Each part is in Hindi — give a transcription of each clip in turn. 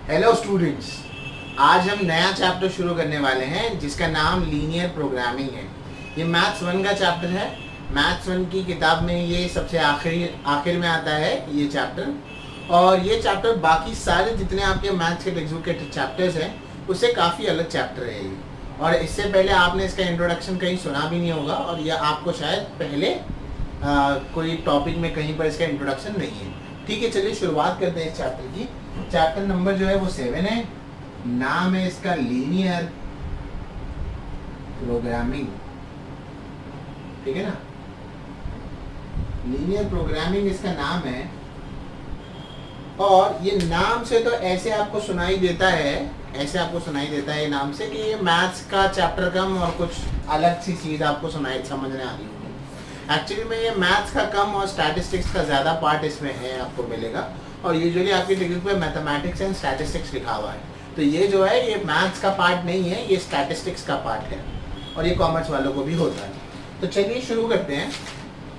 हेलो स्टूडेंट्स, आज हम नया चैप्टर शुरू करने वाले हैं जिसका नाम लीनियर प्रोग्रामिंग है। ये मैथ्स 1 का चैप्टर है। मैथ्स 1 की किताब में ये सबसे आखिर में आता है ये चैप्टर। और ये चैप्टर बाकी सारे जितने आपके मैथ्स के टेक्स्ट बुक के चैप्टर्स हैं उससे काफ़ी अलग चैप्टर है ये। और इससे पहले आपने इसका इंट्रोडक्शन कहीं सुना भी नहीं होगा, और यह आपको शायद पहले कोई टॉपिक में कहीं पर इसका इंट्रोडक्शन नहीं है। ठीक है, चलिए शुरुआत करते हैं इस चैप्टर की। चैप्टर नंबर जो है वो 7 है। नाम है इसका लीनियर प्रोग्रामिंग। ठीक है ना, लीनियर प्रोग्रामिंग इसका नाम है। और ये नाम से तो ऐसे आपको सुनाई देता है नाम से कि ये मैथ्स का चैप्टर कम और कुछ अलग सी चीज़ आपको समझने आ रही होगी। एक्चुअली में ये मैथ्स का कम और स्टैटिस्टिक्स का ज़्यादा पार्ट इसमें है, आपको मिलेगा। और यूजुअली आपकी डिग्री पे मैथमेटिक्स एंड स्टैटिस्टिक्स लिखा हुआ है, तो ये जो है ये मैथ्स का पार्ट नहीं है, ये स्टैटिस्टिक्स का पार्ट है। और ये कॉमर्स वालों को भी होता है। तो चलिए शुरू करते हैं।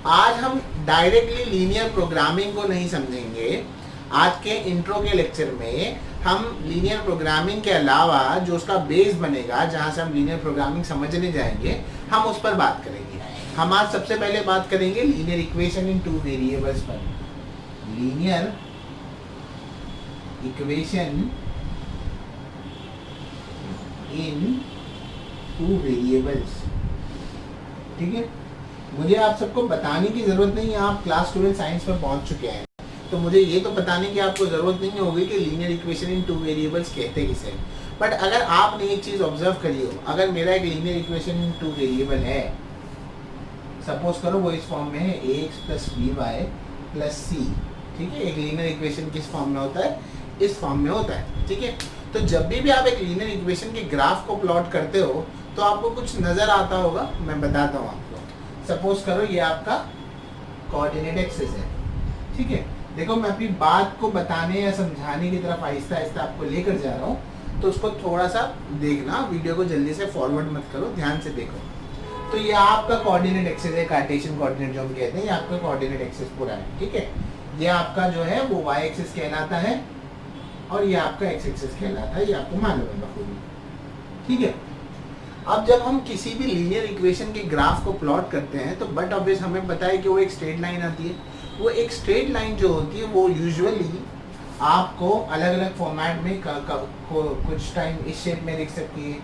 आज हम डायरेक्टली लीनियर प्रोग्रामिंग को नहीं समझेंगे। आज के इंट्रो के लेक्चर में हम लीनियर प्रोग्रामिंग के अलावा जो उसका बेस बनेगा, जहाँ से हम लीनियर प्रोग्रामिंग समझने जाएंगे, हम उस पर बात करेंगे। हम आज सबसे पहले बात करेंगे लीनियर इक्वेशन इन 2 वेरिएबल्स पर। Linear equation in 2 variables. ठीक है, मुझे आप सबको बताने की जरूरत नहीं है, आप क्लास 12 साइंस में पहुंच चुके हैं, तो मुझे ये तो बताने की आपको जरूरत नहीं होगी कि लीनियर इक्वेशन इन 2 वेरिएबल्स कहते किसे। बट अगर आपने एक चीज ऑब्जर्व करी हो, अगर मेरा एक लीनियर इक्वेशन इन 2 वेरिएबल है, सपोज करो वो इस फॉर्म में है ax plus B Y plus C. ठीक है, एक लीनियर इक्वेशन किस फॉर्म में होता है? इस फॉर्म में होता है। ठीक है, तो जब भी आप एक लीनियर इक्वेशन के ग्राफ को प्लॉट करते हो तो आपको कुछ नजर आता होगा, मैं बताता हूँ आपको। सपोज करो ये आपका कोऑर्डिनेट एक्सिस है। ठीक है, देखो मैं अपनी बात को बताने या समझाने की तरफ आहिस्ता आहिस्ता आपको लेकर जा रहा हूँ, तो उसको थोड़ा सा देखना, वीडियो को जल्दी से फॉरवर्ड मत करो, ध्यान से देखो। तो ये आपका कोऑर्डिनेट एक्सिस है, कार्टेशियन कोऑर्डिनेट जो हम कहते हैं, ये आपका कोऑर्डिनेट एक्सिस पूरा है। ठीक है, ये आपका जो है वो वाई एक्सिस कहलाता है और ये आपका एक्स एक्सिस कहलाता है, ये आपको मालूम है बखूबी। ठीक है, अब जब हम किसी भी लीनियर इक्वेशन के ग्राफ को प्लॉट करते हैं तो बट ऑब्वियस हमें पता है कि वो एक स्ट्रेट लाइन आती है। वो एक स्ट्रेट लाइन जो होती है वो यूजुअली आपको अलग अलग फॉर्मेट में कुछ टाइम इस शेप में दिख सकती है,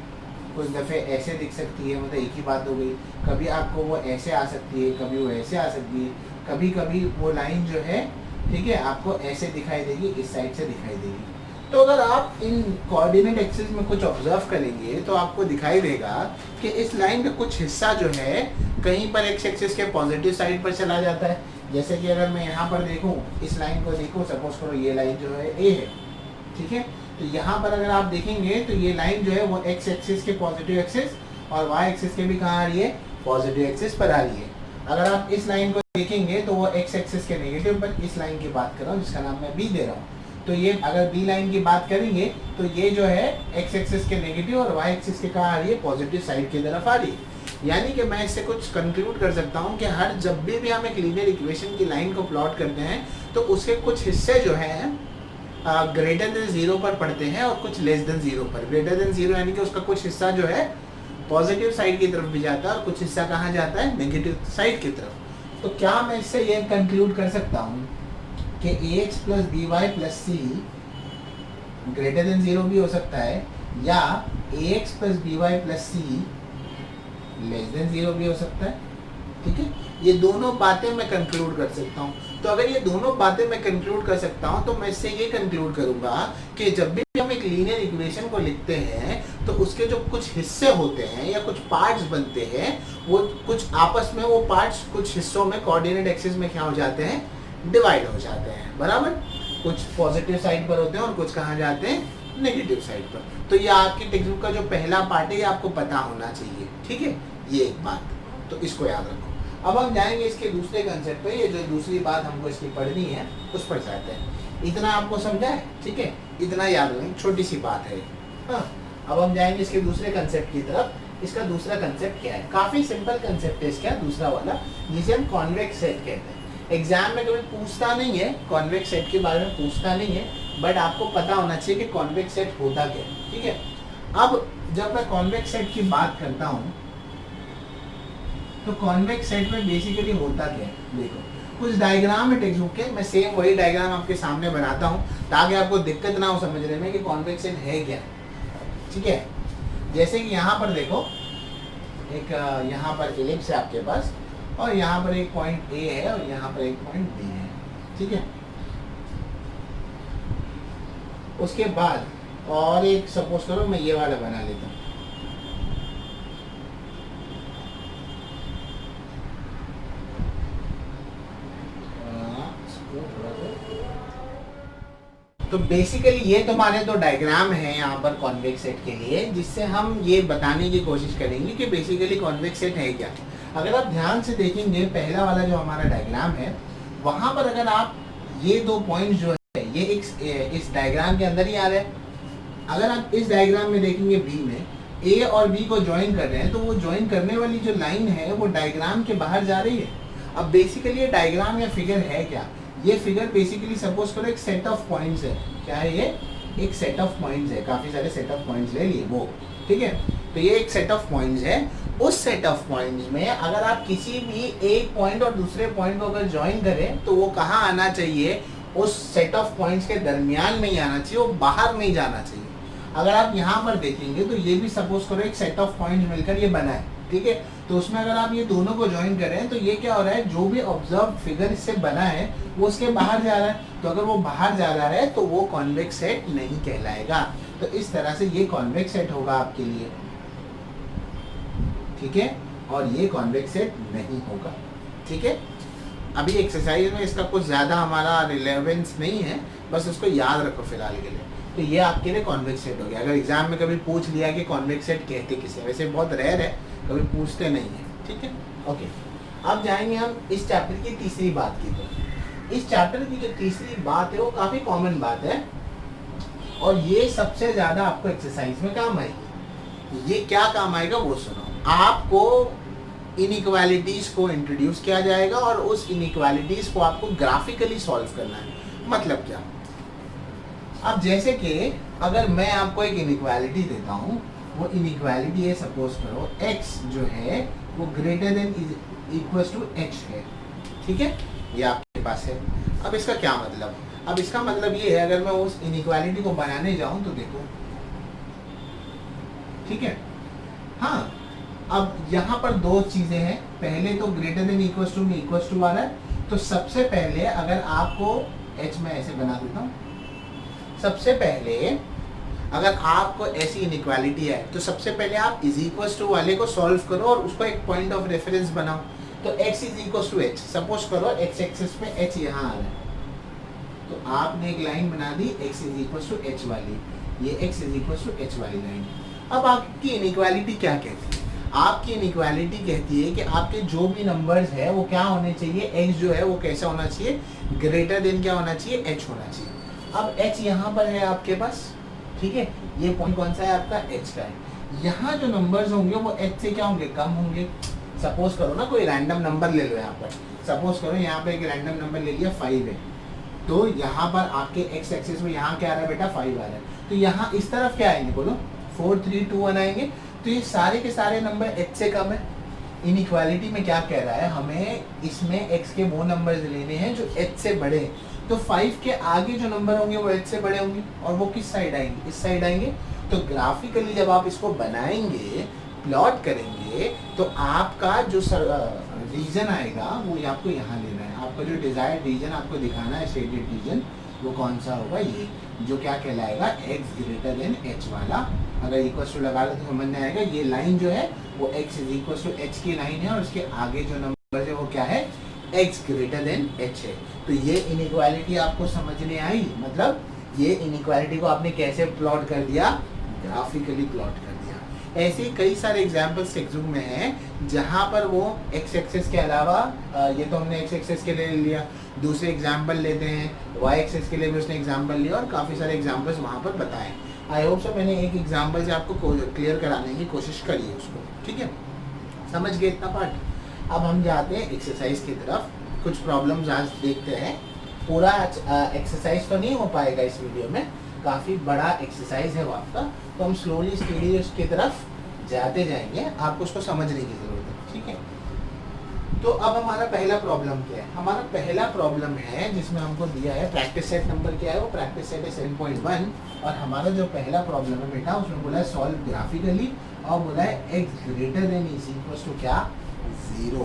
कुछ दफ़े ऐसे दिख सकती है, मतलब एक ही बात हो गई। कभी आपको वो ऐसे आ सकती है, कभी वो ऐसे आ सकती है, कभी कभी वो लाइन जो है, ठीक है, आपको ऐसे दिखाई देगी, इस साइड से दिखाई देगी। तो अगर आप इन कोऑर्डिनेट एक्सिस में कुछ ऑब्जर्व करेंगे तो आपको दिखाई देगा कि इस लाइन का कुछ हिस्सा जो है कहीं पर एक्स एक्सिस के पॉजिटिव साइड पर चला जाता है। जैसे कि अगर मैं यहाँ पर देखूँ, इस लाइन को देखूँ, सपोज करो ये लाइन जो है ए है। ठीक है, तो यहाँ पर अगर आप देखेंगे तो ये लाइन जो है वो एक्स एक्सिस के पॉजिटिव एक्सिस और वाई एक्सिस के भी कहाँ आ रही है? पॉजिटिव एक्सिस पर आ रही है। अगर आप इस लाइन को देखेंगे तो वो एक्स एक्सिस के नेगेटिव पर, इस लाइन की बात कर रहा हूँ जिसका नाम मैं बी दे रहा हूँ। तो ये अगर बी लाइन की बात करेंगे तो ये जो है एक्स एक्सिस के नेगेटिव और वाई एक्सिस के कहाँ आ रही है? पॉजिटिव साइड की तरफ आ रही है। यानी कि मैं इससे कुछ कंक्लूड कर सकता हूँ कि हर जब भी हम एक लीनियर इक्वेशन की लाइन को प्लॉट करते हैं तो उसके कुछ हिस्से जो हैं ग्रेटर देन 0 पर पढ़ते हैं और कुछ लेस देन 0 पर। ग्रेटर देन 0 यानी कि उसका कुछ हिस्सा जो है पॉजिटिव साइड की तरफ भी जाता है और कुछ हिस्सा कहाँ जाता है? नेगेटिव साइड की तरफ। तो क्या मैं इससे ये कंक्लूड कर सकता हूँ कि ax plus B Y plus C greater than 0 भी हो सकता है, या ax plus B Y plus C less than 0 भी हो सकता है। ठीक है, ये दोनों बातें मैं कंक्लूड कर सकता हूँ। तो अगर ये दोनों बातें मैं कंक्लूड कर सकता हूँ तो मैं इससे ये कंक्लूड करूँगा कि जब भी हम एक लीनियर इक्वेशन को लिखते हैं तो उसके जो कुछ हिस्से होते हैं या कुछ पार्ट्स बनते हैं, वो कुछ आपस में वो पार्ट्स कुछ हिस्सों में कोऑर्डिनेट एक्सिस में क्या हो जाते हैं? डिवाइड हो जाते हैं। बराबर, कुछ पॉजिटिव साइड पर होते हैं और कुछ कहाँ जाते हैं? नेगेटिव साइड पर। तो ये आपकी टेक्स्ट बुक का जो पहला पार्ट है ये आपको पता होना चाहिए। ठीक है, ये एक बात, तो इसको याद रखो। अब हम जाएंगे इसके दूसरे कंसेप्ट पे। ये जो दूसरी बात हमको इसकी पढ़नी है उस पर जाते हैं। इतना आपको समझा है? ठीक है, इतना याद रखें, छोटी सी बात है। हाँ, अब हम जाएंगे इसके दूसरे कंसेप्ट की तरफ। इसका दूसरा कंसेप्ट क्या है? काफी सिंपल कंसेप्ट है इसका दूसरा वाला, जिसे हम कॉन्वेक्स सेट कहते हैं। एग्जाम में कभी पूछता नहीं है, कॉन्वेक्स सेट के बारे में पूछता नहीं है, बट आपको पता होना चाहिए कि कॉन्वेक्स सेट होता क्या है, ठीक है। अब जब मैं कॉन्वेक्स सेट की बात करता हूँ तो कॉन्वेक्स सेट में बेसिकली होता क्या है, देखो कुछ डायग्राम है टेक्स्ट बुक के, मैं सेम वही डायग्राम आपके सामने बनाता हूँ ताकि आपको दिक्कत ना हो समझने में कि कॉन्वेक्स सेट है क्या, ठीक है। जैसे कि यहाँ पर देखो एक यहाँ पर एलिप्स है आपके पास और यहाँ पर एक पॉइंट ए है और यहाँ पर एक पॉइंट बी है, ठीक है। उसके बाद और एक सपोज करो मैं ये वाला बना लेता हूँ, तो बेसिकली ये तुम्हारे दो डायग्राम हैं यहाँ पर कॉन्वेक्स सेट के लिए, जिससे हम ये बताने की कोशिश करेंगे कि बेसिकली कॉन्वेक्स सेट है क्या। अगर आप ध्यान से देखेंगे पहला वाला जो हमारा डायग्राम है वहाँ पर अगर आप ये दो पॉइंट जो है ये इस डायग्राम के अंदर ही आ रहे हैं। अगर आप इस डायग्राम में देखेंगे बी में ए और बी को ज्वाइन कर रहे हैं तो वो ज्वाइन करने वाली जो लाइन है वो डायग्राम के बाहर जा रही है। अब बेसिकली ये डायग्राम या फिगर है क्या, ये फिगर बेसिकली सपोज करो एक सेट ऑफ पॉइंट्स है। क्या है ये, एक सेट ऑफ पॉइंट्स है, काफी सारे सेट ऑफ पॉइंट्स ले लिए वो, ठीक है। तो ये एक सेट ऑफ पॉइंट्स है, उस सेट ऑफ पॉइंट्स में अगर आप किसी भी एक पॉइंट और दूसरे पॉइंट को अगर ज्वाइन करें तो वो कहाँ आना चाहिए, उस सेट ऑफ पॉइंट्स के दरमियान में ही आना चाहिए, वो बाहर नहीं जाना चाहिए। अगर आप यहाँ पर देखेंगे तो ये भी सपोज करो एक सेट ऑफ पॉइंट्स मिलकर ये बना है, ठीक है। तो उसमें अगर आप ये दोनों को ज्वाइन करें तो ये क्या हो रहा है, जो भी ऑब्जर्व फिगर इससे बना है वो उसके बाहर जा रहा है। तो अगर वो बाहर जा रहा है तो वो कॉन्वेक्स सेट नहीं कहलाएगा। तो इस तरह से ये कॉन्वेक्स सेट होगा आपके लिए, ठीक है, और ये कॉन्वेक्स सेट नहीं होगा, ठीक है। अभी एक्सरसाइज में इसका कुछ ज़्यादा हमारा रिलेवेंस नहीं है, बस उसको याद रखो फिलहाल के लिए। तो ये आपके लिए कॉन्वेक्स सेट हो गया। अगर एग्जाम में कभी पूछ लिया कि कॉन्वेक्स सेट कहते किसे, वैसे बहुत रेयर है, कभी पूछते नहीं है, ठीक है, ओके। अब जाएंगे हम इस चैप्टर की तीसरी बात की तरफ। इस चैप्टर की जो तीसरी बात है वो काफ़ी कॉमन बात है और ये सबसे ज़्यादा आपको एक्सरसाइज में काम आएगी। ये क्या काम आएगा वो सुनो। आपको इनइक्वालिटीज़ को इंट्रोड्यूस किया जाएगा और उस इनइक्वालिटीज़ को आपको ग्राफिकली सॉल्व करना है। मतलब क्या, अब जैसे कि अगर मैं आपको एक इनइक्वालिटी देता हूँ, वो इनइक्वालिटी है सपोज करो x जो है वो greater than equals to h है, ठीक है, ये आपके पास है। अब इसका क्या मतलब, अब इसका मतलब ये है अगर मैं उस इनइक्वालिटी को बनाने जाऊं तो देखो, ठीक है, हाँ। अब यहाँ पर दो चीजें हैं, पहले तो ग्रेटर देन इक्वल्स टू में इक्वल्स टू आ रहा है, तो सबसे पहले अगर आपको h में ऐसे बना देता हूँ, सबसे पहले अगर आपको ऐसी इनइक्वालिटी है तो सबसे पहले आप इज इक्वल्स टू वाले को सॉल्व करो और उसको एक पॉइंट ऑफ रेफरेंस बनाओ। तो x is equals to h, suppose करो x एक्सिस पे h यहाँ आ रहा है, तो आपने एक लाइन बना दी x is equals to h वाली, ये x is equals to h वाली लाइन। अब आपकी इनइक्वालिटी क्या कहती है, आपकी इनइक्वालिटी कहती है कि आपके जो भी नंबर्स है वो क्या होने चाहिए, x जो है वो कैसा होना चाहिए, ग्रेटर देन क्या होना चाहिए, h होना चाहिए। अब h यहाँ पर है आपके पास, ठीक है, ये पॉइंट कौन सा है आपका, h का है। यहाँ जो नंबर्स होंगे वो h से क्या होंगे, कम होंगे। सपोज करो ना कोई रैंडम नंबर ले लो, यहाँ पर सपोज करो यहाँ पे एक रैंडम नंबर ले लिया 5 है, तो यहाँ पर आपके x एक्सिस में यहाँ क्या आ रहा है बेटा, 5 आ रहा है, तो यहाँ इस तरफ क्या आएंगे, बोलो 4 3 2 1 आएंगे। तो ये सारे के सारे नंबर h से कम है। इनइक्वालिटी में क्या कह रहा है, हमें इसमें x के वो नंबर्स लेने हैं जो h से बड़े हैं। तो 5 के आगे जो नंबर होंगे वो h से बड़े होंगे और वो किस साइड आएंगे, इस साइड आएंगे। तो ग्राफिकली जब आप इसको बनाएंगे, प्लॉट करेंगे, तो आपका जो रीजन आएगा वो आपको यहाँ लेना है। आपका जो डिजायर्ड रीजन आपको दिखाना है, शेडेड रीजन, वो कौन सा होगा, ये जो क्या कहलाएगा, x ग्रेटर देन h वाला। अगर इक्वल टू लगा लो तो समझ में आएगा, ये लाइन जो है वो x is equal to h की लाइन है और उसके आगे जो नंबर है वो क्या है, x ग्रेटर देन h है। तो ये इनइक्वालिटी आपको समझने आई, मतलब ये इनइक्वालिटी को आपने कैसे प्लॉट कर दिया, ग्राफिकली प्लॉट कर दिया। ऐसे कई सारे एग्जाम्पल्स टेक्स्ट बुक में हैं जहाँ पर वो x एक्सेस के अलावा, ये तो हमने x एक्सेस के लिए लिया, दूसरे एग्जाम्पल लेते हैं y एक्सेस के लिए भी उसने एग्जाम्पल लिया और काफ़ी सारे एग्जाम्पल्स वहाँ पर बताए। आई होप सो मैंने एक एग्जाम्पल से आपको क्लियर कराने की कोशिश करी है उसको, ठीक है, समझ गए इतना पार्ट। अब हम जाते हैं एक्सरसाइज की तरफ, कुछ प्रॉब्लम्स आज देखते हैं। पूरा एक्सरसाइज तो नहीं हो पाएगा इस वीडियो में, काफ़ी बड़ा एक्सरसाइज है वो आपका, तो हम स्लोली स्पीडली उसकी तरफ जाते जाएंगे, आपको उसको समझने की ज़रूरत है, ठीक है। तो अब हमारा पहला प्रॉब्लम क्या है? हमारा पहला प्रॉब्लम है जिसमें हमको दिया है प्रैक्टिस सेट नंबर क्या है, वो प्रैक्टिस सेट है 7.1, और हमारा जो पहला प्रॉब्लम है बेटा उसमें बोला है सॉल्व ग्राफिकली, और बोला है x greater than is equal to क्या, 0,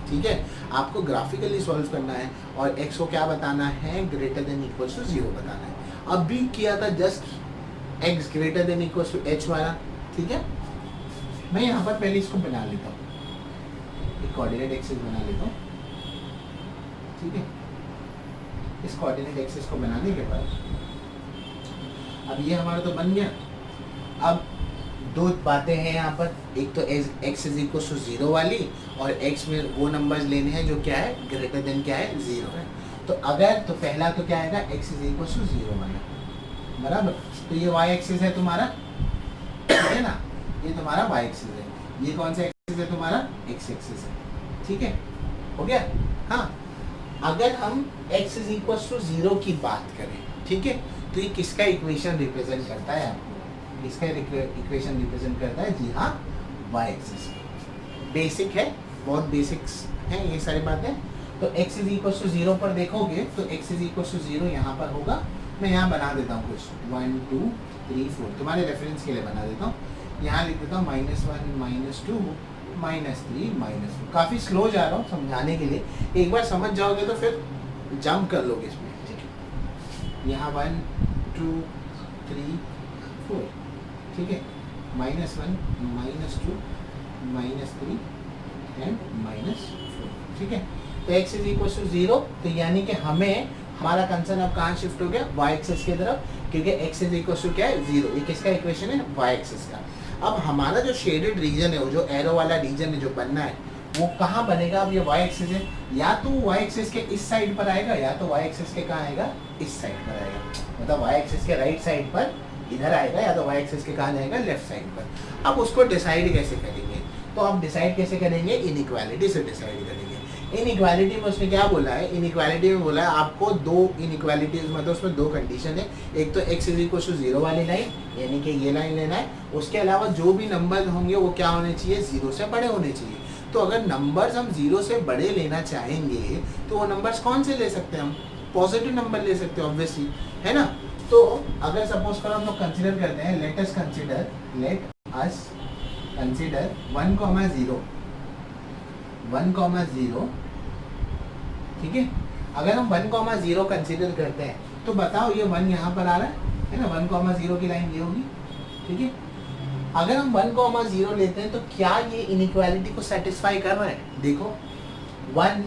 ठीक है। आपको ग्राफिकली सॉल्व करना है और x को क्या बताना है, ग्रेटर देन इक्वल टू 0 बताना है। अब भी किया था just x greater than equal to h वाला, ठीक है। मैं यहाँ पर पहले इसको बना लेता हूँ, एक कोऑर्डिनेट एक्सिस बना लेता हूँ, ठीक है। इस कोऑर्डिनेट एक्सिस को बनाने के बाद अब ये हमारा तो बन गया। अब दो बातें हैं यहाँ पर, एक तो x इज इक्वल टू 0 वाली, और x में वो नंबर्स लेने हैं जो क्या है, ग्रेटर देन क्या है, 0 है। तो अगर तो पहला तो क्या आएगा, x इज इक्वल टू 0 वाला, बराबर। तो ये y एक्सिस है तुम्हारा, है ना, ये तुम्हारा y एक्सिस है, ये कौन सा एक्सिस है तुम्हारा, x एक्सिस है, ठीक है, हो गया। हाँ, अगर हम x इज इक्वल टू 0 की बात करें, ठीक है, तो ये किसका इक्वेशन रिप्रेजेंट करता है, आपको इसका इक्वेशन रिप्रेजेंट करता है, जी हाँ, y एक्सिस। बेसिक है, बहुत बेसिक्स हैं ये सारी बातें। तो x इज इक्वल टू 0 पर देखोगे तो x इज इक्वल टू 0 यहाँ पर होगा। मैं यहाँ बना देता हूँ कुछ 1 2 3 4, तुम्हारे रेफरेंस के लिए बना देता हूँ। यहाँ लिख देता हूँ -1 -2 -3 -4। काफ़ी स्लो जा रहा हूँ समझाने के लिए, एक बार समझ जाओगे तो फिर जंप कर लोगे इसमें, ठीक है। यहाँ 1 2 3 4, ठीक है, -1 -2 -3 एंड -4, ठीक है। तो x इज इक्वल टू 0, तो यानी कि हमें हमारा कंसर्न अब कहाँ शिफ्ट हो गया, y एक्सिस की तरफ, क्योंकि x इज इक्वल टू क्या है, 0। ये किसका इक्वेशन है, y एक्सिस का। अब हमारा जो शेडेड रीजन है, वो जो एरो वाला रीजन है जो बनना है, वो कहाँ बनेगा, अब ये y एक्सिस है, या तो y एक्सिस के इस साइड पर आएगा, या तो y एक्सिस के कहाँ आएगा, इस साइड पर आएगा। मतलब y एक्सिस के राइट साइड पर इधर आएगा, या तो y एक्सिस के कहाँ जाएगा, लेफ्ट साइड पर। अब उसको डिसाइड कैसे करेंगे, तो आप डिसाइड कैसे करेंगे, इनइक्वालिटी से डिसाइड करेंगे। इनइक्वालिटी में उसने क्या बोला है, इनइक्वालिटी में बोला है आपको दो इनइक्वालिटीज, मतलब उसमें दो कंडीशन है। एक तो x इज इक्वल टू 0 वाली लाइन, यानी कि ये लाइन लेना है, उसके अलावा जो भी नंबर होंगे वो क्या होने चाहिए, 0 से बड़े होने चाहिए। तो अगर नंबर्स हम 0 से बड़े लेना चाहेंगे तो वो नंबर्स कौन से ले सकते हैं, हम पॉजिटिव नंबर ले सकते हैं ऑब्वियसली, है ना। तो अगर सपोज करो हम लोग कंसिडर करते हैं, लेट अस कंसिडर 1, 0, ठीक है। अगर हम 1, 0 कंसिडर करते हैं तो बताओ ये 1 यहाँ पर आ रहा है ना, 1, 0 की लाइन ये होगी, ठीक है। अगर हम 1, 0 लेते हैं तो क्या ये इनइक्वालिटी को सेटिस्फाई कर रहा है, देखो 1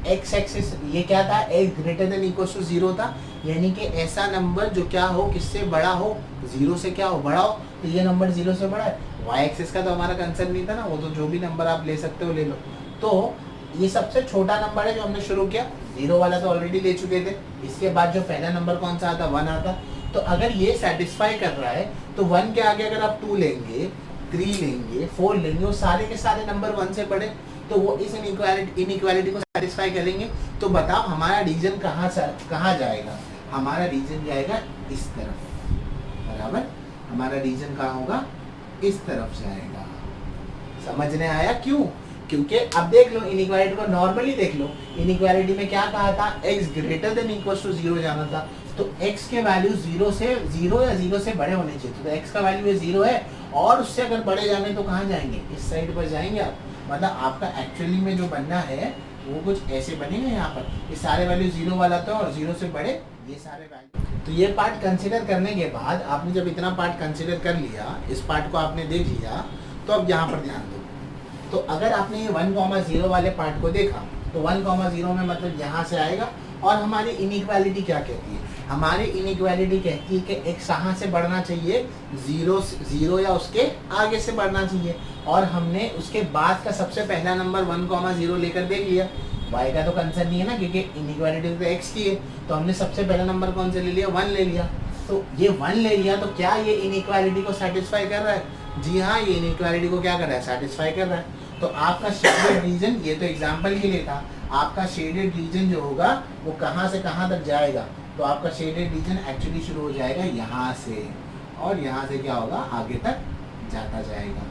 x एक्सिस ये क्या था, x greater than equal to 0 था, यानी कि ऐसा नंबर जो क्या हो, किससे बड़ा हो, 0 से क्या हो, बड़ा हो, तो ये नंबर 0 से बड़ा है। y एक्सिस का तो हमारा कंसर्न नहीं था ना, वो तो जो भी नंबर आप ले सकते हो ले लो। तो ये सबसे छोटा नंबर है जो हमने शुरू किया, 0 वाला तो ऑलरेडी ले चुके थे। इसके बाद जो पहला नंबर कौन सा आता, 1 आता। तो अगर ये सेटिस्फाई कर रहा है तो 1 के आगे अगर आप 2 लेंगे, 3 लेंगे, 4 लेंगे, वो सारे के सारे नंबर 1 से बड़े, तो वो इस इनइक्वालिटी को सेटिस्फाई करेंगे। तो बताओ हमारा रीजन कहाँ जाएगा, हमारा रीजन जाएगा इस तरफ, बराबर। हमारा रीजन कहाँ होगा, इस तरफ जाएगा। समझने आया क्यों, क्योंकि अब देख लो इनइक्वालिटी को नॉर्मली देख लो, इनइक्वालिटी में क्या कहा था, x greater than equal to 0 जाना था, तो x के वैल्यू 0 या 0 से बड़े होने चाहिए। तो x का वैल्यू 0 है और उससे अगर बड़े जाने तो कहाँ जाएंगे, इस साइड पर जाएंगे आप। मतलब आपका एक्चुअली में जो बनना है वो कुछ ऐसे बनेगा, यहाँ पर ये सारे वैल्यू 0 वाला था और 0 से बड़े ये सारे वैल्यू। तो ये पार्ट कंसिडर करने के बाद आपने जब इतना पार्ट कंसिडर कर लिया, इस पार्ट को आपने देख लिया, तो अब यहाँ पर ध्यान दो। तो अगर आपने ये 1, 0 वाले पार्ट को देखा तो 1, 0 में मतलब यहाँ से आएगा। और हमारी इनइक्वालिटी क्या कहती है, हमारी इनइक्वालिटी कहती है कि x कहाँ से बढ़ना चाहिए, 0 या उसके आगे से बढ़ना चाहिए। और हमने उसके बाद का सबसे पहला नंबर 1, 0 लेकर देख लिया। y का तो कंसर्न नहीं है ना, क्योंकि इनइक्वालिटी तो x की है, तो हमने सबसे पहला नंबर कौन से ले लिया, 1 ले लिया। तो ये 1 ले लिया, तो क्या ये इनइक्वालिटी को सेटिस्फाई कर रहा है, जी हाँ, ये इनइक्वालिटी को क्या कर रहा है, सेटिस्फाई कर रहा है। तो आपका शेडेड रीजन, ये तो एग्जांपल के लिए था, आपका शेडेड रीजन जो होगा वो कहाँ से कहाँ तक जाएगा, तो आपका शेडेड रीजन एक्चुअली शुरू हो जाएगा यहाँ से, और यहाँ से क्या होगा आगे तक जाता जाएगा,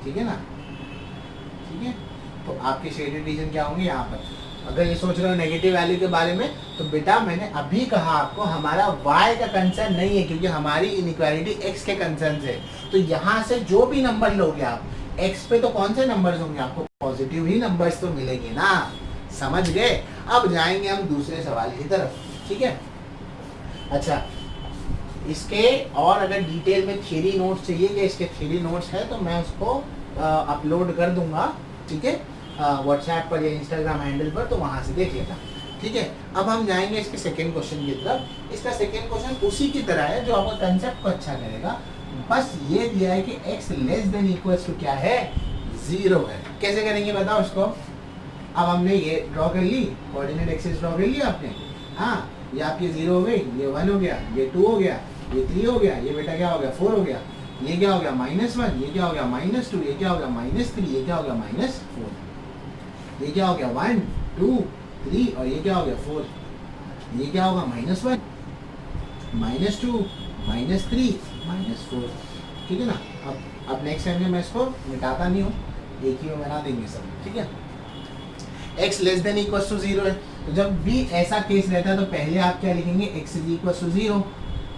ठीक है ना, ठीक है। तो आपके शेडेड रीजन क्या होंगे यहाँ पर। अगर ये सोच रहे हो नेगेटिव वैल्यू के बारे में, तो बेटा मैंने अभी कहा आपको हमारा y का कंसर्न नहीं है, क्योंकि हमारी इनइक्वालिटी x के कंसर्न से। तो यहाँ से जो भी नंबर लोगे आप x पे, तो कौन से नंबर्स होंगे, आपको पॉजिटिव ही नंबर्स तो मिलेंगे ना, समझ गए। अब जाएंगे हम दूसरे सवाल की तरफ, ठीक है। अच्छा, इसके और अगर डिटेल में थ्योरी नोट्स चाहिए, कि इसके थ्योरी नोट्स है तो मैं उसको अपलोड कर दूंगा, ठीक है, व्हाट्सएप पर या इंस्टाग्राम हैंडल पर, तो वहां से देख लेना, ठीक है। अब हम जाएंगे इसके सेकंड क्वेश्चन की तरफ। इसका सेकंड क्वेश्चन उसी की तरह है, जो आपका कंसेप्ट को अच्छा करेगा, बस ये दिया है कि x less than equals to क्या है, 0 है। कैसे करेंगे बताओ इसको। अब हमने ये ड्रॉ कर ली, कोऑर्डिनेट एक्सिस ड्रॉ कर लिया आपने, हाँ, ये आपकी 0 हो गई, ये 1 हो गया, ये 2 हो गया, ये 3 हो गया, ये बेटा क्या हो गया, 4 हो गया, ये क्या हो गया -1, ये क्या हो गया -2, ये क्या हो गया -3, ये क्या हो गया -4, ये क्या हो गया 1 2 3, और ये क्या हो गया 4, ये क्या होगा -1 -2 -3 -4, ठीक है ना। अब नेक्स्ट टाइम में मैं इसको मिटाता नहीं हूँ, एक ही में बना देंगे सब, ठीक है। x less than equal to 0 है, तो जब भी ऐसा केस रहता है तो पहले आप क्या लिखेंगे, x इज इक्वल टू 0,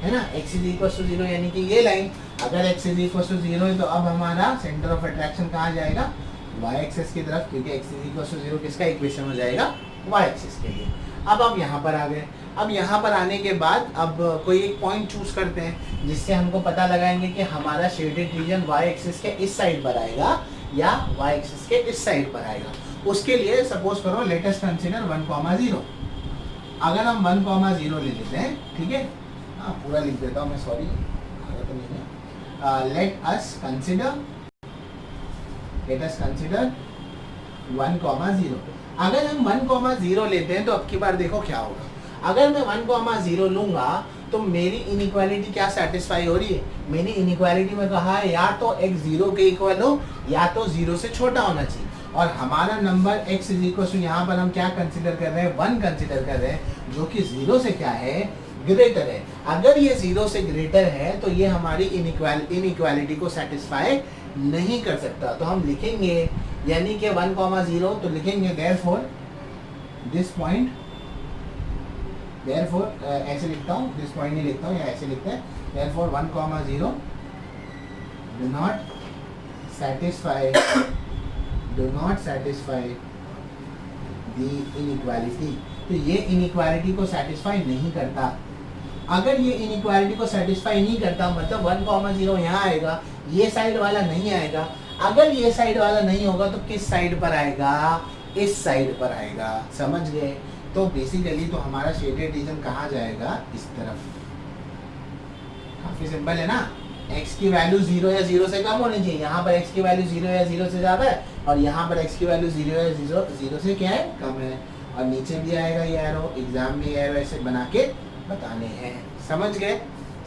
है ना, x इज इक्वल टू 0, यानी कि ये लाइन अगर x इज इक्वल टू 0 है, तो अब हमारा सेंटर ऑफ अट्रैक्शन कहाँ जाएगा, y एक्सिस की तरफ, क्योंकि x इज इक्वल टू 0 किसका इक्वेशन हो जाएगा, y एक्सिस के लिए। अब आप यहाँ पर आ गए। अब यहाँ पर आने के बाद अब कोई एक पॉइंट चूज करते हैं, जिससे हमको पता लगाएंगे कि हमारा शेडेड रीजन y एक्सिस के इस साइड पर आएगा या y एक्सिस के इस साइड पर आएगा। उसके लिए सपोज करो लेट अस कंसीडर 1,0। अगर हम 1,0 ले लेते हैं, ठीक है, हाँ पूरा लिख देता हूँ मैं, सॉरी लेट अस कंसीडर 1,0। अगर हम 1,0 लेते हैं तो अब की बार देखो क्या होगा। अगर मैं 1,0 लूंगा तो मेरी इनइक्वालिटी क्या सेटिस्फाई हो रही है, मेरी इनइक्वालिटी में कहा है या तो x 0 के इक्वल हो या तो 0 से छोटा होना चाहिए, और हमारा number x is equal to, यहाँ पर हम क्या कंसिडर कर रहे हैं, 1 कंसिडर कर रहे हैं, जो कि 0 से क्या है, ग्रेटर है। अगर ये 0 से ग्रेटर है तो ये हमारी इनइक्वालिटी को सेटिस्फाई नहीं कर सकता। तो हम लिखेंगे यानी कि 1,0 तो लिखेंगे देयरफॉर दिस पॉइंट, देयरफॉर ऐसे लिखता हूँ, दिस पॉइंट नहीं लिखता हूँ, या ऐसे लिखते हैं, therefore 1,0 do not satisfy the inequality. तो ये इनइक्वालिटी को सेटिस्फाई नहीं करता। अगर ये इनइक्वालिटी को सेटिस्फाई नहीं करता, मतलब 1,0 यहाँ आएगा, ये साइड वाला नहीं आएगा। अगर ये साइड वाला नहीं होगा तो किस साइड पर आएगा, इस साइड पर आएगा, समझ गए। तो बेसिकली तो हमारा शेडेड रीजन कहाँ जाएगा, इस तरफ। काफी सिंपल है ना, x की वैल्यू 0 या 0 से कम होनी चाहिए। यहाँ पर x की वैल्यू 0 या 0 से ज्यादा है, और यहाँ पर x की वैल्यू 0 या 0 से क्या है, कम है। और नीचे भी आएगा ये एरो, एग्जाम में एरो ऐसे बना के बताने हैं, समझ गए।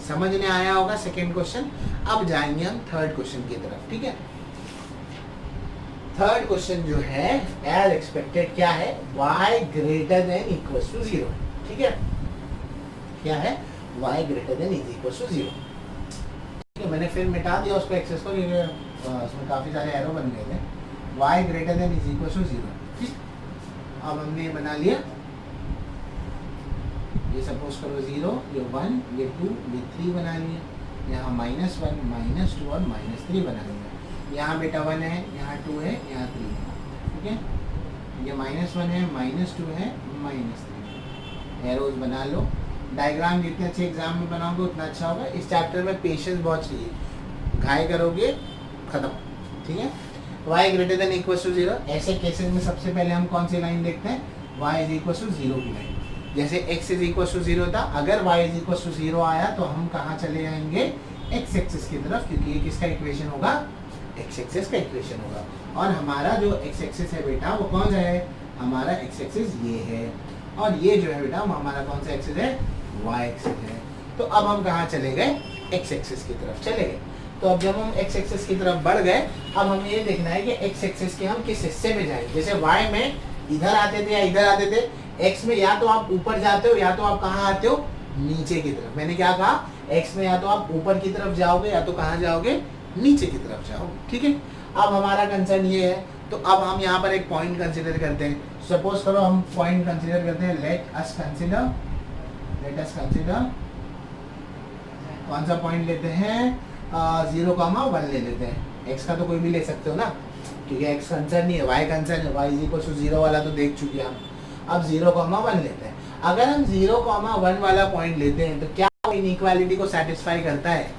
समझने आया होगा सेकेंड क्वेश्चन। अब जाएंगे हम थर्ड क्वेश्चन की तरफ, ठीक है। थर्ड क्वेश्चन जो है एज एक्सपेक्टेड क्या है, y greater than equal to 0, ठीक है। क्या है, y greater than is equal to 0, ठीक है। मैंने फिर मिटा दिया उसको एक्सेस को, क्योंकि उसमें काफी सारे एरो बन गए थे। y greater than is equal to 0, ठीक। अब हमने ये बना लिया, ये सपोज करो 0, ये 1, ये 2, ये 3 बना लिया। यहाँ -1, -2 और -3 बना लिया। यहाँ बेटा 1 है, यहाँ 2 है, यहाँ 3 है, ठीक है। ये -1 है, -2 है, -3। एरोज बना लो। डायग्राम जितने अच्छे एग्जाम में बनाओगे उतना अच्छा होगा। इस चैप्टर में पेशेंस बहुत चाहिए, घाय करोगे खत्म, ठीक है। y greater than equal to 0, ऐसे केसेस में सबसे पहले हम कौन सी लाइन देखते हैं, y इज इक्वल टू 0 की लाइन। जैसे x इज इक्वल टू 0 था, अगर y इज इक्वल टू 0 आया तो हम कहाँ चले जाएंगे, x एक्सिस की तरफ, क्योंकि ये किसका इक्वेशन होगा, x एक्सिस का इक्वेशन होगा। और हमारा जो x एक्सिस है बेटा वो कौन सा है, हमारा x एक्सिस ये है, और ये जो है बेटा हमारा कौन सा एक्सिस है, y एक्सिस है। तो अब हम कहाँ चले गए, x एक्सिस की तरफ चले गए। तो अब जब हम x एक्सिस की तरफ बढ़ गए, अब हमें ये देखना है कि x एक्सिस के हम किस हिस्से में जाएं। जैसे y में इधर आते थे या इधर आते थे, एक्स में या तो आप ऊपर जाते हो या तो आप कहाँ आते हो, नीचे की तरफ। मैंने क्या कहा, एक्स में या तो आप ऊपर की तरफ जाओगे या तो कहाँ जाओगे, नीचे की तरफ जाओगे। ठीक है, अब हमारा कंसर्न ये है, तो अब हम यहाँ पर एक पॉइंट कंसिडर करते हैं। सपोज करो हम पॉइंट कंसिडर करते हैं, लेट अस कंसिडर कौन सा पॉइंट लेते हैं, 0,1 ले लेते हैं। एक्स का तो कोई भी ले सकते हो ना, क्योंकि एक्स कंसर्न नहीं है, वाई कंसर्न है। वाई इक्वल टू 0 वाला तो देख चुके हम। अब 0,1 लेते हैं। अगर हम 0,1 वाला पॉइंट लेते हैं तो क्या इनइक्वालिटी को सेटिस्फाई करता है,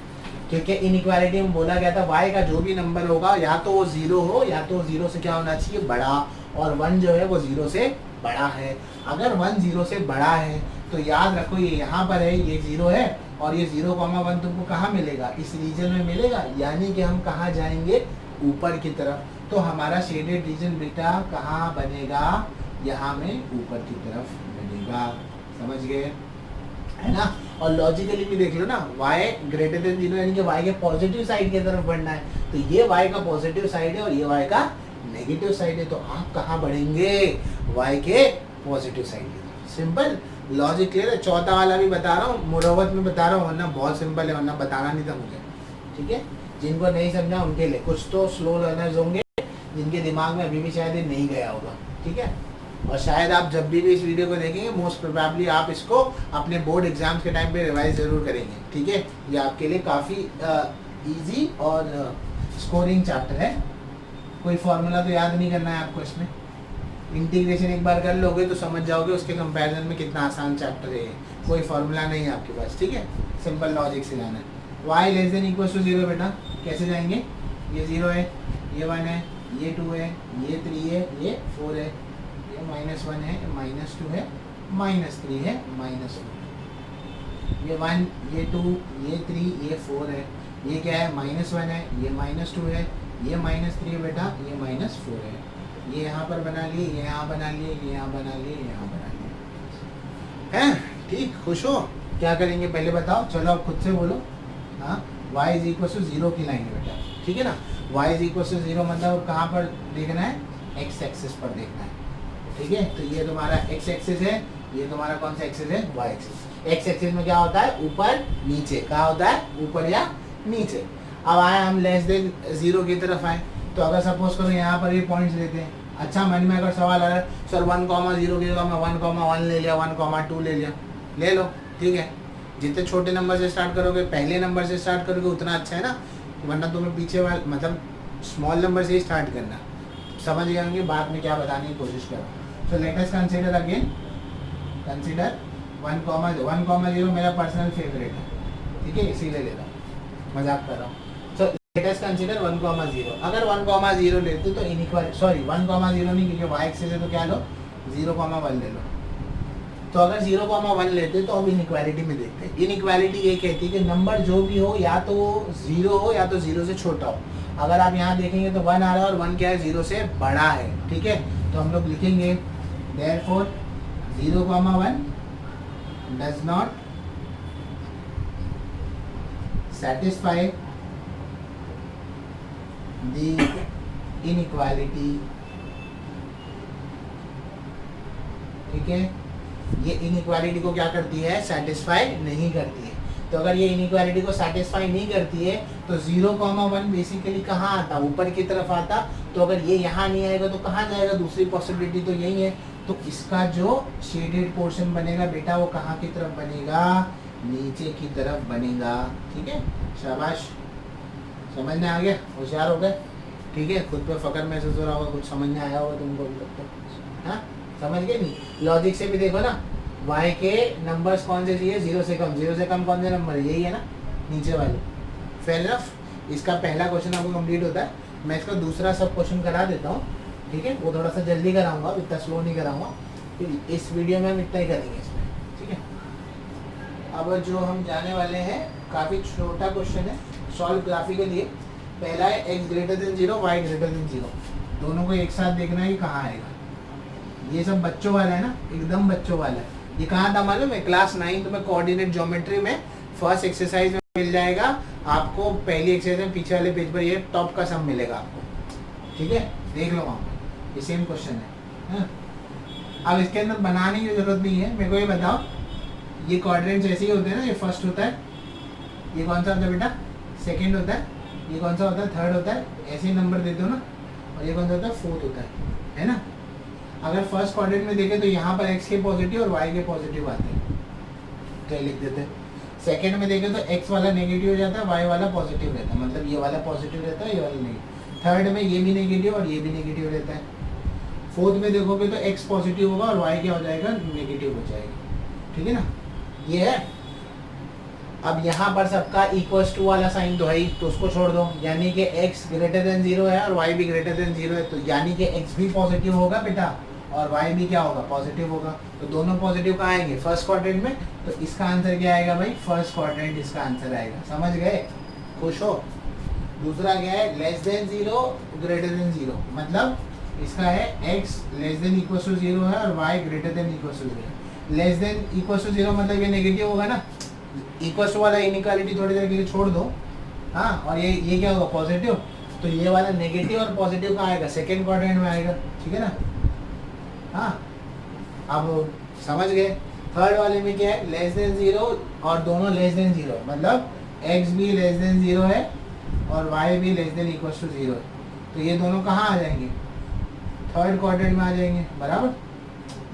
क्योंकि इनइक्वालिटी में बोला गया था y का जो भी नंबर होगा या तो वो 0 हो या तो 0 से क्या होना चाहिए, बड़ा, और 1 जो है वो 0 से बड़ा है। अगर 1 0 से बड़ा है तो याद रखो ये यहाँ पर है, ये 0 है, और ये 0,1 तुमको कहाँ मिलेगा, इस रीजन में मिलेगा, यानी कि हम कहाँ जाएंगे, ऊपर की तरफ। तो हमारा शेडेड रीजन बेटा कहाँ बनेगा, यहाँ में ऊपर की तरफ बनेगा। समझ गए, है ना। और लॉजिकली भी देख लो ना, y ग्रेटर देन 0 यानी कि y के पॉजिटिव साइड की तरफ बढ़ना है, तो ये y का पॉजिटिव साइड है और ये y का नेगेटिव साइड है, तो आप कहाँ बढ़ेंगे, y के पॉजिटिव साइड की तरफ। सिंपल लॉजिक क्लियर है। चौथा वाला भी बता रहा हूँ, मुरव्वत में बता रहा हूँ, वरना बहुत सिंपल है, वरना बताना नहीं था मुझे। ठीक है, जिनको नहीं समझा उनके लिए, कुछ तो स्लो लर्नर्स होंगे जिनके दिमाग में अभी भी शायद ये नहीं गया होगा। ठीक है, और शायद आप जब भी इस वीडियो को देखेंगे मोस्ट प्रोबेबली आप इसको अपने बोर्ड एग्जाम्स के टाइम पे रिवाइज जरूर करेंगे। ठीक है, ये आपके लिए काफ़ी इजी और स्कोरिंग चैप्टर है। कोई फॉर्मूला तो याद नहीं करना है आपको इसमें, इंटीग्रेशन एक बार कर लोगे तो समझ जाओगे उसके कंपैरिजन में कितना आसान चैप्टर है। कोई फॉर्मूला नहीं है आपके पास। ठीक है, सिंपल लॉजिक से जाना है। y less than equal to 0 बेटा कैसे जाएंगे, ये 0 है, ये 1 है, ये 2 है, ये 3 है, ये 4 है, ये -1 है, -2 है, -3 है, -2, ये 1, ये 2, ये 3, ये 4 है, ये क्या है, -1 है, ये -2 है, ये -3 है बेटा, ये -4 है। ये यहाँ पर बना लिए, ये यहाँ बना लिए, ये यहाँ बना लिए, ये यहाँ बना लिए। हैं, ठीक, खुश हो। क्या करेंगे पहले बताओ, चलो आप खुद से बोलो। हाँ, y इज इक्वल टू 0 की लाइन है बेटा। ठीक है ना, y इज इक्वल टू 0 मतलब कहाँ पर देखना है, x एक्सिस पर देखना है। ठीक है, तो ये तुम्हारा x एक्सिस है, ये तुम्हारा कौन सा एक्सिस है, y एक्सिस। x एक्सिस में क्या होता है, ऊपर नीचे, क्या होता है, ऊपर या नीचे। अब आए हम लेस देन 0 की तरफ आए, तो अगर सपोज करो यहाँ पर ये पॉइंट्स लेते हैं। अच्छा, मन में अगर सवाल आ रहा है सर 1,0 की जगह मैं 1,1 ले लिया, 1,2 ले लिया, ले लो। ठीक है, जितने छोटे नंबर से स्टार्ट करोगे, पहले नंबर से स्टार्ट करोगे उतना अच्छा है ना, वरना तुम्हें पीछे वाले मतलब स्मॉल नंबर से ही स्टार्ट करना। समझ गए होंगे बाद में क्या बताने की कोशिश करो। So let us consider again, consider 1,0 मेरा पर्सनल फेवरेट है। ठीक है, इसीलिए ले रहा हूँ, मजाक कर रहा हूँ। So let us consider 1,0। अगर 1,0 लेते तो इनइक्वालिटी, सॉरी 1,0 नहीं, क्योंकि y एक्सिस है तो क्या लो, 0,1 ले लो। तो अगर 0,1 लेते तो हम इनइक्वालिटी में देखते हैं। इनइक्वालिटी ये कहती है कि नंबर जो भी हो या तो 0 हो या तो 0 से छोटा हो। अगर आप यहाँ देखेंगे तो 1 आ रहा है और 1 क्या है, 0 से बड़ा है। ठीक है, तो हम लोग लिखेंगे therefore 0,1 does not satisfy the inequality। ठीक है, ये इनइक्वालिटी को क्या करती है, सेटिस्फाई नहीं करती है। तो अगर ये इनइक्वालिटी को सेटिस्फाई नहीं करती है तो 0,1 बेसिकली कहाँ आता, ऊपर की तरफ आता। तो अगर ये यहाँ नहीं आएगा तो कहाँ जाएगा, दूसरी पॉसिबिलिटी तो यही है। तो इसका जो शेडेड पोर्शन बनेगा बेटा वो कहाँ की तरफ बनेगा, नीचे की तरफ बनेगा। ठीक है, शाबाश, समझने आ गया, होशियार हो गए। ठीक है, खुद पे फकर महसूस हो रहा होगा, कुछ समझने आया होगा तुमको भी लगता है। हाँ, समझ गए नहीं, लॉजिक से भी देखो ना, y के नंबर्स कौन से चाहिए, 0 से कम। 0 से कम कौन से नंबर है, यही है ना, नीचे वाले। फेयर इनफ, इसका पहला क्वेश्चन आपको कंप्लीट होता है। मैं इसका दूसरा सब क्वेश्चन करा देता हूँ। ठीक है, वो थोड़ा सा जल्दी कराऊंगा, इतना स्लो नहीं कराऊंगा। इस वीडियो में हम इतना ही करेंगे इसमें। ठीक है, अब जो हम जाने वाले हैं, काफ़ी छोटा क्वेश्चन है, सॉल्व ग्राफी के लिए। पहला है x greater than 0, y greater than 0। दोनों को एक साथ देखना है कि कहाँ आएगा। ये सब बच्चों वाला है ना, एकदम बच्चों वाला है। ये कहाँ था मालूम है, क्लास 9 में कोऑर्डिनेट ज्योमेट्री में फर्स्ट एक्सरसाइज में मिल जाएगा आपको। पहली एक्सरसाइज में पीछे वाले पेज पर ये टॉप का सम मिलेगा आपको। ठीक है, देख लो वहाँ पर, ये सेम क्वेश्चन है। अब इसके अंदर बनाने की जरूरत नहीं है। मेरे को ये बताओ, ये क्वाड्रेंट्स ऐसे ही होते हैं ना, ये फर्स्ट होता है, ये कौन सा होता है बेटा, सेकंड होता है, ये कौन सा होता है, थर्ड होता है, ऐसे ही नंबर देते हो ना, और ये कौन सा होता है, फोर्थ होता है ना। अगर फर्स्ट क्वाड्रेंट में देखें तो यहाँ पर x के पॉजिटिव और y के पॉजिटिव आते हैं, तो ये लिख देते हैं। सेकंड में देखें तो x वाला नेगेटिव हो जाता है, y वाला पॉजिटिव रहता है, मतलब ये वाला पॉजिटिव रहता है, ये वाला नेगेटिव। थर्ड में ये भी नेगेटिव और ये भी नेगेटिव रहता है। फोर्थ में देखोगे तो x पॉजिटिव होगा और y क्या हो जाएगा, नेगेटिव हो जाएगा, ठीक है ना। ये है। अब यहाँ पर सबका इक्वल्स टू वाला साइन तो है ही, तो उसको छोड़ दो, यानी कि x ग्रेटर देन 0 है और y भी ग्रेटर देन 0 है, तो यानी कि x भी पॉजिटिव होगा बेटा और y भी क्या होगा, पॉजिटिव होगा। तो दोनों पॉजिटिव कहाँ आएंगे, फर्स्ट क्वाड्रेंट में, तो इसका आंसर क्या आएगा भाई, फर्स्ट क्वाड्रेंट इसका आंसर आएगा। समझ गए, खुश हो। दूसरा क्या है, लेस देन 0 ग्रेटर देन 0, मतलब इसका है x less than equal to 0 है और y greater than equal to 0। Less than equal to 0 मतलब ये नेगेटिव होगा ना, इक्वल टू वाला इनइक्वालिटी थोड़ी देर के लिए छोड़ दो, हाँ, और ये क्या होगा, पॉजिटिव, तो ये वाला नेगेटिव और पॉजिटिव का आएगा, सेकेंड क्वाड्रेंट में आएगा, ठीक है ना। हाँ, अब समझ गए। थर्ड वाले में क्या है, लेस देन 0 और दोनों लेस देन 0, मतलब x भी लेस देन 0 है और y भी लेस देन इक्वल टू 0 है, तो ये दोनों कहाँ आ जाएंगे, थर्ड क्वाड्रेंट में आ जाएंगे, बराबर,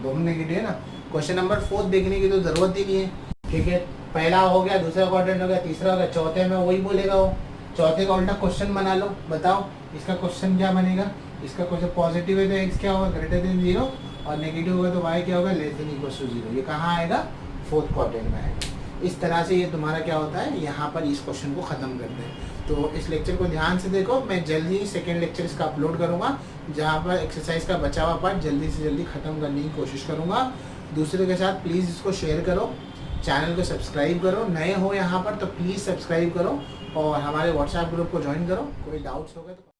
दोनों नेगेटिव है ना। क्वेश्चन नंबर 4 देखने की तो जरूरत ही नहीं है, ठीक है। पहला हो गया, दूसरा क्वाड्रेंट हो गया, तीसरा हो गया, चौथे में वही बोलेगा वो, चौथे का उल्टा क्वेश्चन बना लो। बताओ इसका क्वेश्चन क्या बनेगा, इसका क्वेश्चन पॉजिटिव है तो x क्या होगा, ग्रेटर देन 0, और नेगेटिव होगा तो y क्या होगा, लेस देन इक्वल टू 0। ये कहाँ आएगा, फोर्थ क्वाड्रेंट में आएगा। इस तरह से ये तुम्हारा क्या होता है, यहाँ पर इस क्वेश्चन को ख़त्म करते हैं। तो इस लेक्चर को ध्यान से देखो, मैं जल्दी ही सेकेंड लेक्चर इसका अपलोड करूँगा, जहाँ पर एक्सरसाइज का बचा हुआ पार्ट जल्दी से जल्दी ख़त्म करने की कोशिश करूँगा। दूसरे के साथ प्लीज़ इसको शेयर करो, चैनल को सब्सक्राइब करो, नए हो यहाँ पर तो प्लीज़ सब्सक्राइब करो और हमारे व्हाट्सएप ग्रुप को ज्वाइन करो। कोई डाउट्स होगा तो